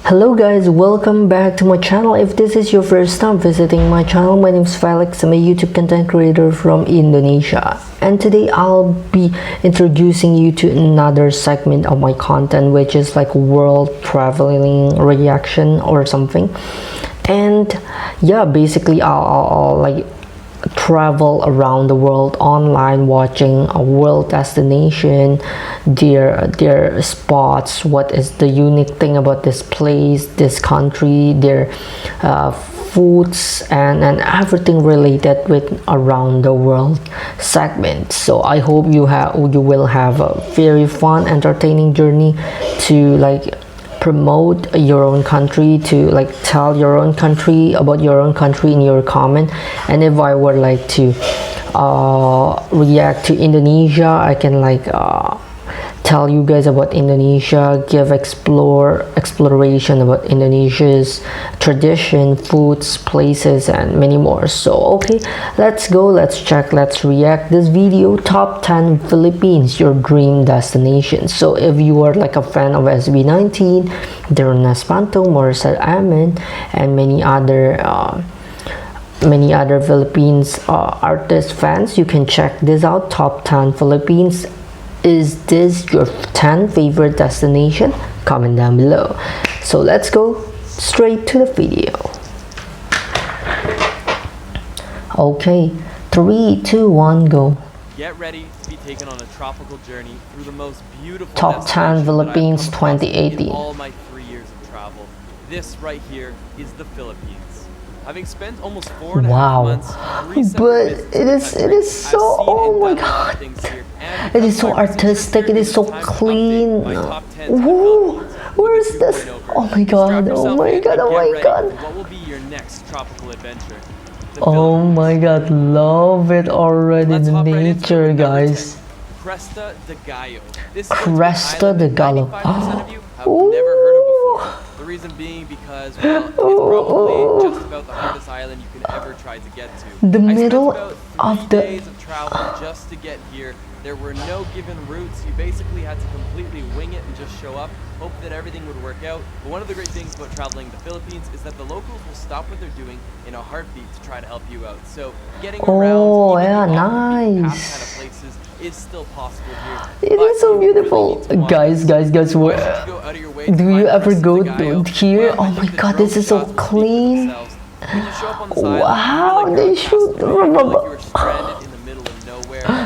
Hello guys, welcome back to my channel. If this is your first time visiting my channel, my name is Felix. I'm a YouTube content creator from Indonesia, and today I'll be introducing you to another segment of my content, which is like world traveling reaction or something. And yeah, basically I'll like travel around the world online, watching a world destination, their spots, what is the unique thing about this place, this country, their foods, and everything related with around the world segment. So I hope you will have a very fun, entertaining journey to like promote your own country, to like tell your own country about your own country in your comment. And if I would like to react to Indonesia, I can like tell you guys about Indonesia, give exploration about Indonesia's tradition, foods, places, and many more. So okay, let's go, let's check, let's react this video. Top 10 Philippines, your dream destination. So if you are like a fan of SB19, Darren Espanto, Morissette Amen, and many other Philippines artist fans, you can check this out. Top 10 Philippines. Is this your 10 favorite destination? Comment down below. So let's go straight to the video. Okay, 3, 2, 1, go. Get ready to be taken on a tropical journey through the most beautiful Top 10 Philippines 2018. In all my 3 years of travel. This right here is the Philippines. Having spent almost 4.5 months, but it is so, oh my god, it is so artistic, it is so clean. Whoa, where is this? Oh my god, oh my god, oh my god. What will be your next tropical adventure? Oh my god, love it already, the nature, guys. Cresta de Gallo. Cresta de Gallo. The reason being because, well, it's probably just about the hardest island you can ever try to get to. The middle of the days of travel just to get here. There were no given routes. You basically had to completely wing it and just show up, hope that everything would work out. But one of the great things about traveling the Philippines is that the locals will stop what they're doing in a heartbeat to try to help you out. So getting around yeah, kind of nice. places is still possible here. It is so beautiful. Guys, what do you ever go here? Oh my god, this is so clean. Wow, they shoot.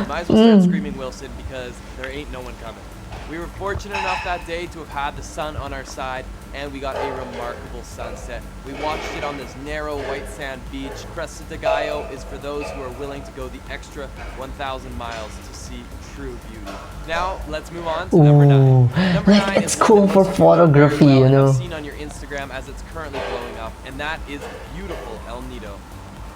Might as well start screaming Wilson because there ain't no one coming. We were fortunate enough that day to have had the sun on our side, and we got a remarkable sunset. We watched it on this narrow white sand beach. Cresta de Gallo is for those who are willing to go the extra 1,000 miles to see true beauty. Now, let's move on to number 9. Number 9 it's cool for photography, you know. Seen on your Instagram as it's currently blowing up, and that is beautiful El Nido.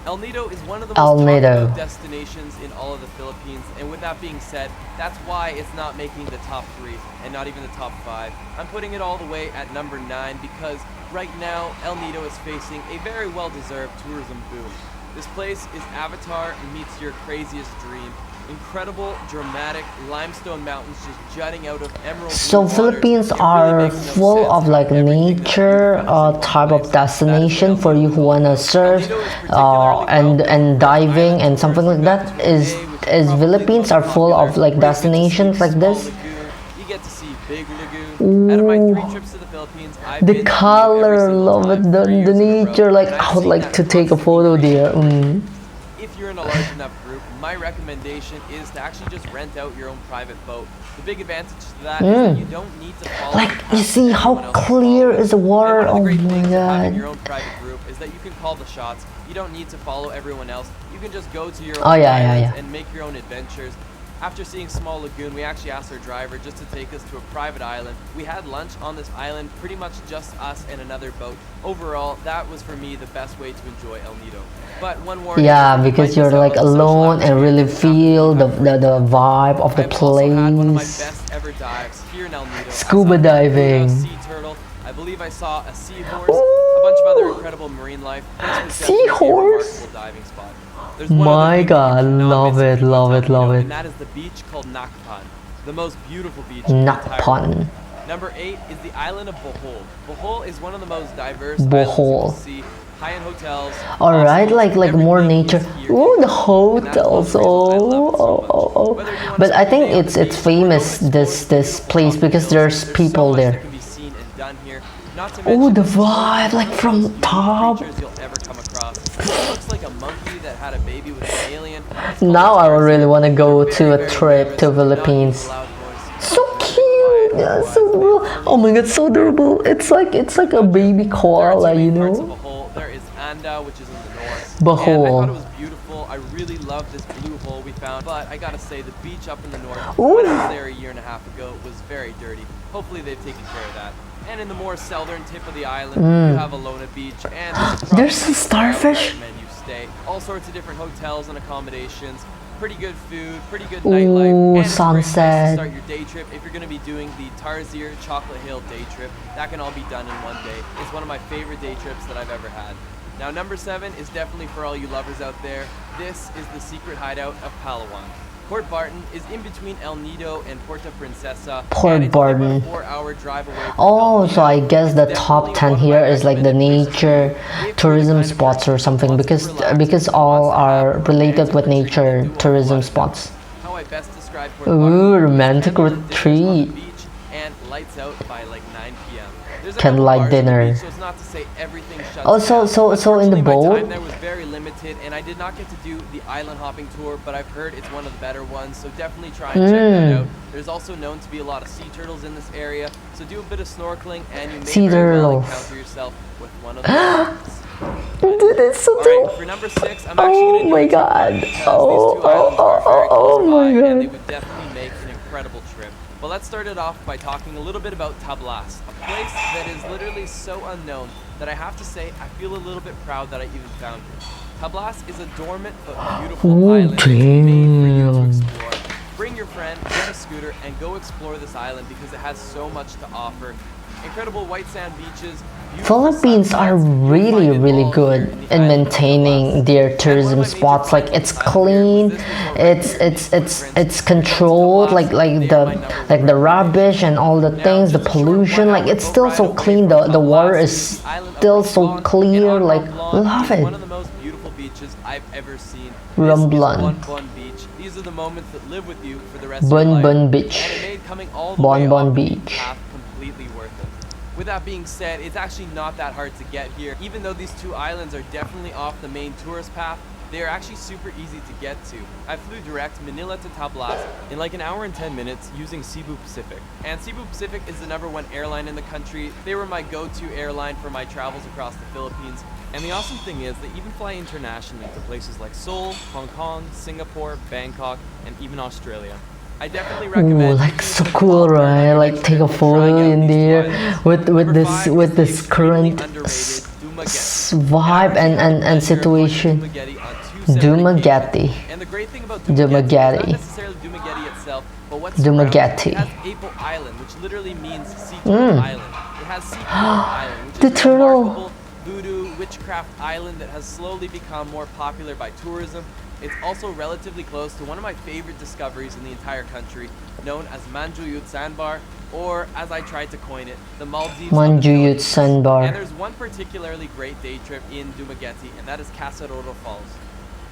El Nido is one of the most talked about destinations in all of the Philippines, and with that being said, that's why it's not making the top 3 and not even the top 5. I'm putting it all the way at number 9 because right now El Nido is facing a very well-deserved tourism boom. This place is Avatar meets your craziest dream. Incredible, dramatic limestone mountains just jutting out of emerald. So Philippines are full of like nature type of destination for you who wanna surf and diving and something like that. Is Philippines are full of like destinations like this? You get to see big lagoon. Out of my 3 trips to the Philippines, the color, love it, the nature. Like I would like to take a photo there. If you're in a large enough group, my recommendation is to actually just rent out your own private boat. The big advantage to that is that you don't need to follow. Like you see how clear is the water. Oh my god. Your own private group is that you can call the shots. You don't need to follow everyone else. You can just go to your own islands and make your own adventures. After seeing Small Lagoon, we actually asked our driver just to take us to a private island. We had lunch on this island, pretty much just us and another boat. Overall, that was for me the best way to enjoy El Nido. But one warning, because you're like alone and really feel the vibe of the place. I had one of my best ever dives here in El Nido. Scuba diving. Sea turtle. I believe I saw a seahorse, a bunch of other incredible marine life. Seahorse? A remarkable diving spot. My god, love it. And that is the beach called Nakpan, the most beautiful beach in the entire world. Now Number 8 is the island of Bohol. Bohol is one of the most diverse islands you will Bohol. see. High-end hotels. Alright, hostels, like more everything nature. is here Oh, in the Bohol, and that's one of hotels. the reasons I love it so much. Oh. Whether you wanna But I spend a think day on the it's beach or go famous, explore this the beautiful place, Rocky because Hills, there's so people much there. that can be seen and done here. Not to Oh, mention the this is one of vibe, like the from most unique top. creatures you'll ever come across. It looks like a monkey that had a baby with an alien. It's called Now a I really tarsier. want to go They're to very, a very trip nervous. to Do not use Philippines. a loud voice. So Very cute. quiet, Yeah, otherwise so they adorable. will Oh my god, so adorable. It's like a baby There are koala, two you main parts of know. Bohol. There is Anda, which is in the north. Bohol. And I thought it was beautiful. I really love this blue hole we found. But I gotta say, the beach up in the north, Ooh. when I was there a year and a half ago, was very dirty. Hopefully they've taken care of that. And in the more southern tip of the island, you have Alona Beach. And There's some starfish. I recommend you stay. All sorts of different hotels and accommodations. Pretty good food, pretty good nightlife. Ooh, And it's a great place to sunset. start your day trip. If you're going to be doing the Tarsier Chocolate Hill day trip, that can all be done in one day. It's one of my favorite day trips that I've ever had. Now, number 7 is definitely for all you lovers out there. This is the secret hideout of Palawan. Port Barton is in between El Nido and Puerto Princesa. Port and it's only about a Barton. 4-hour drive away from Oh, El so I Nido. guess the It's top definitely 10 one of here my is like the recommended places to nature be. If you're the tourism kind of spots person or who something, wants to because relax and all wants to have are romance related with retreat nature and do a whole tourism lot of spots. things. How I best describe Port Ooh, Barton is romantic candlelit dinners on the retreat. beach and lights out by like 9 p.m. There's a Candlelight couple bars on the dinner. beach, so it's not to say everything shuts Oh, down. so in the Unfortunately, my boat. time there was very limited, and I did not get to do the island hopping tour, but I've heard it's one of the better ones, so definitely try and check that out. There's also known to be a lot of sea turtles in this area, so do a bit of snorkeling, and you may Sea very well turtles. encounter yourself with one of those. Dude, it's so Alright, dope. for number 6, I'm actually Oh going to my do a god. two-part because Oh, these two islands are very oh close my by, and they god. would definitely make an incredible trip. But let's start it off by talking a little bit about Tablas, a place that is literally so unknown that I have to say I feel a little bit proud that I even found it. Tablas is a dormant but beautiful Oh, island that's made for you to damn. explore. Bring your friend, get a scooter, and go explore this island because it has so much to offer. Incredible white sand beaches. beautiful Philippines are sunsets. You'll really, find it really all good here the in island of maintaining Tablas. their And tourism one of my major spots. Like finds it's on this island clean, was this resort right it's here, it's the it's Footprints. it's When it comes to controlled. Tablas, Like they are my the number one the recommendation. rubbish and all the Now, things, the just a short pollution. Like 1-hour it's boat still ride so away clean. from The water Tablas is is the island of still so Romblon, and clear. on Like Romblon love is it. one of the most beautiful beaches I've ever seen. This is Romblon. Bon Beach. These are the moments that live with you for the rest of Bon your life. Bon And Beach. it made coming all the Bon way Bon off the Beach. beaten path completely worth it. With that being said, it's actually not that hard to get here. Even though these two islands are definitely off the main tourist path, they are actually super easy to get to. I flew direct Manila to Tablas in like an hour and 10 minutes using Cebu Pacific. And Cebu Pacific is the #1 airline in the country. They were my go-to airline for my travels across the Philippines. And the awesome thing is they even fly internationally to places like Seoul, Hong Kong, Singapore, Bangkok, and even Australia. I definitely recommend. Ooh, like so cool, right? Like take a photo in there with this current vibe and situation. Dumaguete. And the great thing about Dumaguete. is not necessarily Dumaguete itself, but what's Dumaguete. It has Apo Island, which literally means sea turtle island. It has Sea Turtle Island, which The is a turtle. remarkable voodoo witchcraft island that has slowly become more popular by tourism. It's also relatively close to one of my favorite discoveries in the entire country, known as Manjuyut Sandbar, or as I tried to coin it, the Maldives of the Manjuyut Philippines. Sandbar. And there's one particularly great day trip in Dumaguete, and that is Casaroro Falls.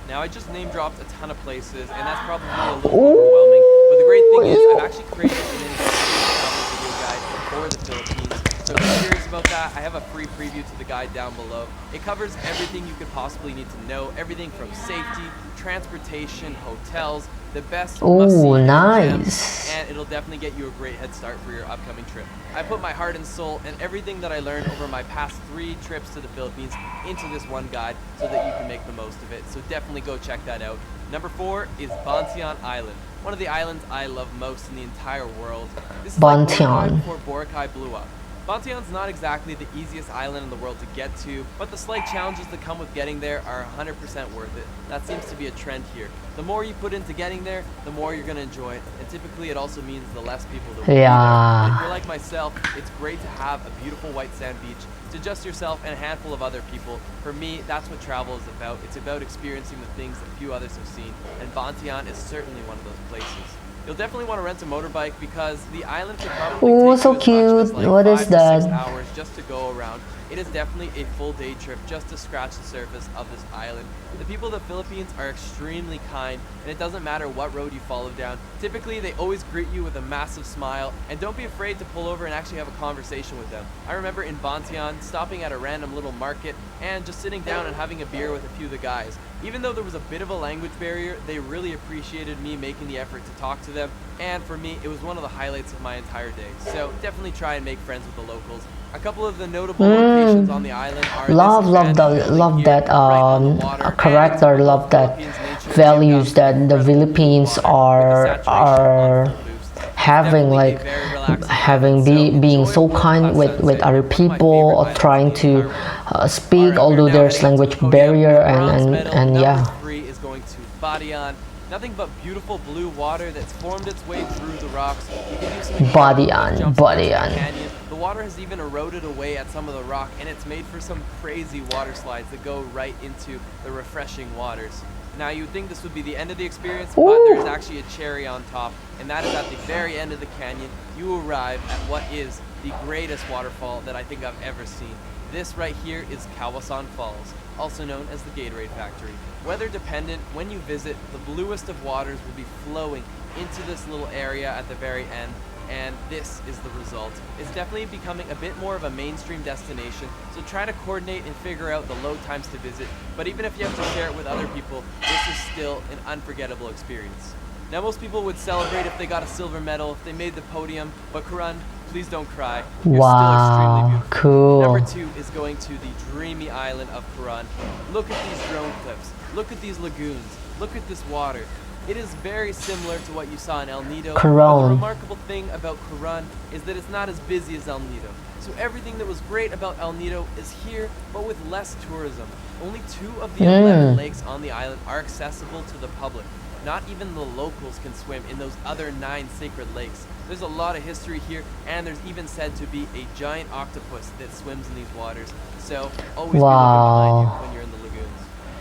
Now, I just name dropped a ton of places, and that's probably a little overwhelming, but the great thing is I've actually created an entire travel video guide for the Philippines. So if you're curious about that, I have a free preview to the guide down below. It covers everything you could possibly need to know, everything from safety, transportation, hotels, the best must-see Oh, hidden nice. gems, and it'll definitely get you a great head start for your upcoming trip. I put my heart and soul and everything that I learned over my past 3 trips to the Philippines into this one guide so that you can make the most of it. So definitely go check that out. Number 4 is Bantian Island, one of the islands I love most in the entire world. This is like Bantian. Boracay before Boracay blew up. Bantian's not exactly the easiest island in the world to get to, but the slight challenges that come with getting there are 100% worth it. That seems to be a trend here. The more you put into getting there, the more you're going to enjoy it, and typically it also means the less people that will be there. Yeah. And if you're like myself, it's great to have a beautiful white sand beach to just yourself and a handful of other people. For me, that's what travel is about. It's about experiencing the things that few others have seen, and Bantian is certainly one of those places. You'll definitely want to rent a motorbike because the island could probably Oh, take so you as much as cute. like What is 5 to 6 that? hours just to go around. It is definitely a full day trip just to scratch the surface of this island. The people of the Philippines are extremely kind, and it doesn't matter what road you follow down. Typically, they always greet you with a massive smile, and don't be afraid to pull over and actually have a conversation with them. I remember in Bantian, stopping at a random little market and just sitting down and having a beer with a few of the guys. Even though there was a bit of a language barrier, they really appreciated me making the effort to talk to them, and for me, it was one of the highlights of my entire day. So definitely try and make friends with the locals. A couple of the notable locations on the island are Love, this love abandoned the, building love here, that right on the water, a and it's character, typical love that Philippines nature. values that the Incredible Philippines blue water with the saturation are on full boost. It's having, definitely a like very relaxing having island, so being enjoy so a kind world-class with sunset other here, one of my people, favorite or islands trying in the to entire world. speak, Alright, we're although now there's heading to language the podium. barrier, The bronze medal, and number yeah. 3 is going to Badian. Nothing but beautiful blue water that's formed its way through the rocks. You can do some incredible Badian, jumps into the Badian. canyon. The water has even eroded away at some of the rock, and it's made for some crazy water slides that go right into the refreshing waters. Now, you would think this would be the end of the experience, but there's actually a cherry on top, and that is at the very end of the canyon. You arrive at what is the greatest waterfall that I think I've ever seen. This right here is Kawasan Falls, also known as the Gatorade Factory. Weather dependent, when you visit, the bluest of waters will be flowing into this little area at the very end, and this is the result. It's definitely becoming a bit more of a mainstream destination, so try to coordinate and figure out the low times to visit, but even if you have to share it with other people, this is still an unforgettable experience. Now, most people would celebrate if they got a silver medal, if they made the podium, but Karan, please don't cry. You're still extremely Wow, beautiful. cool. Number 2 is going to the dreamy island of Karan. Look at these drone clips. Look at these lagoons. Look at this water. It is very similar to what you saw in El Nido. But the Karan. remarkable thing about Karan is that it's not as busy as El Nido. So everything that was great about El Nido is here, but with less tourism. Only 2 of the 11 lakes on the island are accessible to the public. Not even the locals can swim in those other 9 sacred lakes. There's a lot of history here, and there's even said to be a giant octopus that swims in these waters. So always be looking behind you when you're in the lagoons.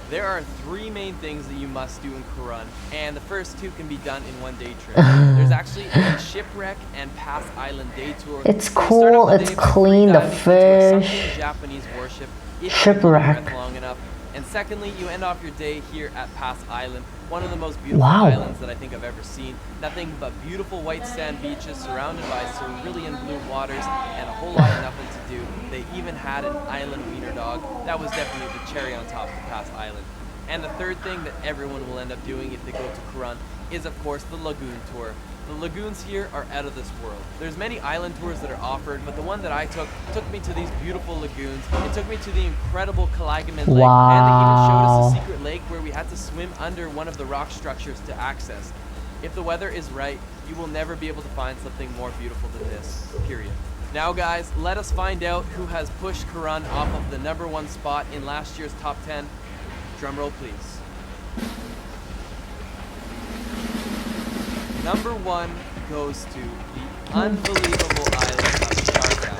There are 3 main things that you must do in Karan, and the first 2 can be done in one day trip. There's actually a shipwreck and Pass Island day tour. It's So you start cool, off the it's day by clean, the free diving into a fish. sunken Japanese warship if you Shipwreck. keep your breath long enough. And secondly, you end off your day here at Pass Island, one of the most beautiful Wow. islands that I think I've ever seen. Nothing but beautiful white sand beaches surrounded by cerulean blue waters and a whole lot of nothing to do. They even had an island wiener dog. That was definitely the cherry on top of Pass Island. And the third thing that everyone will end up doing if they go to Karan is, of course, the lagoon tour. The lagoons here are out of this world. There's many island tours that are offered, but the one that I took me to these beautiful lagoons. It took me to the incredible Kalagaman Lake, and they even showed us a secret lake where we had to swim under one of the rock structures to access. If the weather is right, you will never be able to find something more beautiful than this, period. Now guys, let us find out who has pushed Karan off of the number 1 spot in last year's top 10. Drumroll please. Number 1 goes to the unbelievable island of Siargao.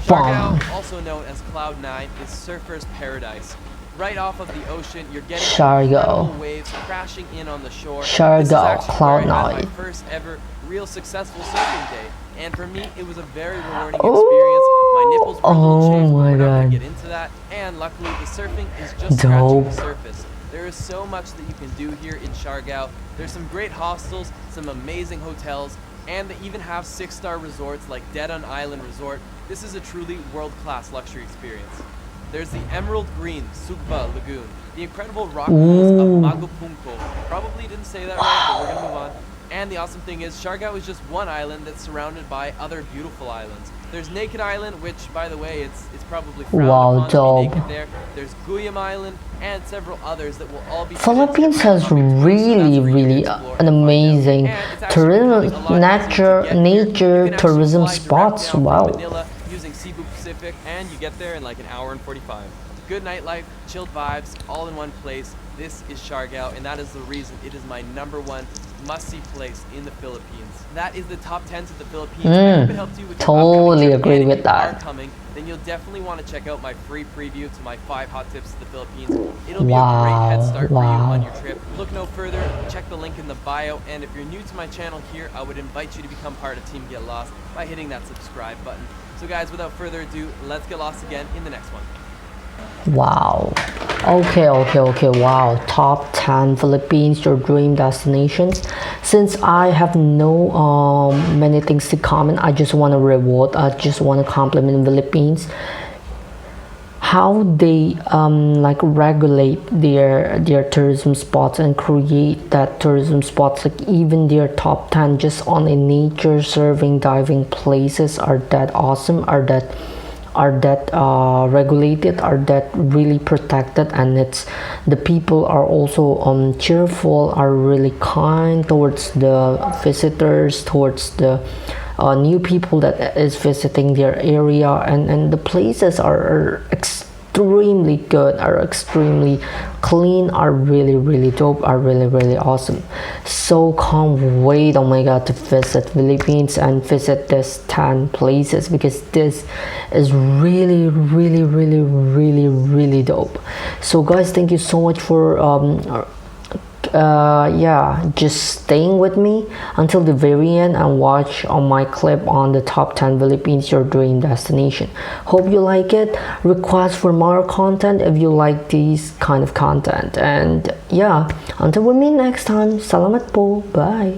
Siargao, also known as Cloud 9, is surfer's paradise. Right off of the ocean, you're getting incredible waves crashing in on the shore. Siargao, This is actually Cloud where I had 9. my first ever real successful surfing day. And for me, it was a very rewarding experience. My nipples were a little chafed, but we're not going to get into that. And luckily, the surfing is just scratching the surface. There is so much that you can do here in Siargao. There's some great hostels, some amazing hotels, and they even have 6-star resorts like Dedan Island Resort. This is a truly world-class luxury experience. There's the emerald green Sugba Lagoon, the incredible rock pools of Magupunko. Probably didn't say that right, but we're gonna move on. And the awesome thing is, Siargao is just one island that's surrounded by other beautiful islands. There's Naked Island, which, by the way, it's probably frowned upon to be naked there. There's Guyam Island, and several others that will all be... Philippines has really an amazing tourism, nature tourism spots. Wow. Manila using Cebu Pacific, and you get there in like an hour and 45. Good nightlife, chilled vibes, all in one place. This is Siargao, and that is the reason it is my number 1 must-see place in the Philippines. That is the top 10 to the Philippines. I hope it helped you with your Totally upcoming trip. agree And with if you are that. coming, then you'll definitely want to check out my free preview to my 5 hot tips to the Philippines. It'll be a great head start for you on your trip. Look no further, check the link in the bio, and if you're new to my channel here, I would invite you to become part of Team Get Lost by hitting that subscribe button. So guys, without further ado, let's get lost again in the next one. Wow. Okay. Wow. Top 10 Philippines, your dream destinations. Since I have no many things to comment, I just want to compliment Philippines. How they like regulate their tourism spots and create that tourism spots, like even their top 10 just on a nature serving diving places are that awesome, are that regulated, are that really protected, and it's the people are also cheerful, are really kind towards the visitors, towards the new people that is visiting their area, and the places are extremely good, are extremely clean, are really dope, are really awesome. So can't wait, oh my god, to visit Philippines and visit this 10 places, because this is really dope. So guys, thank you so much for just staying with me until the very end and watch on my clip on the top 10 Philippines, your dream destination. Hope you like it. Request for more content if you like these kind of content. And yeah, until we meet next time, salamat po, bye.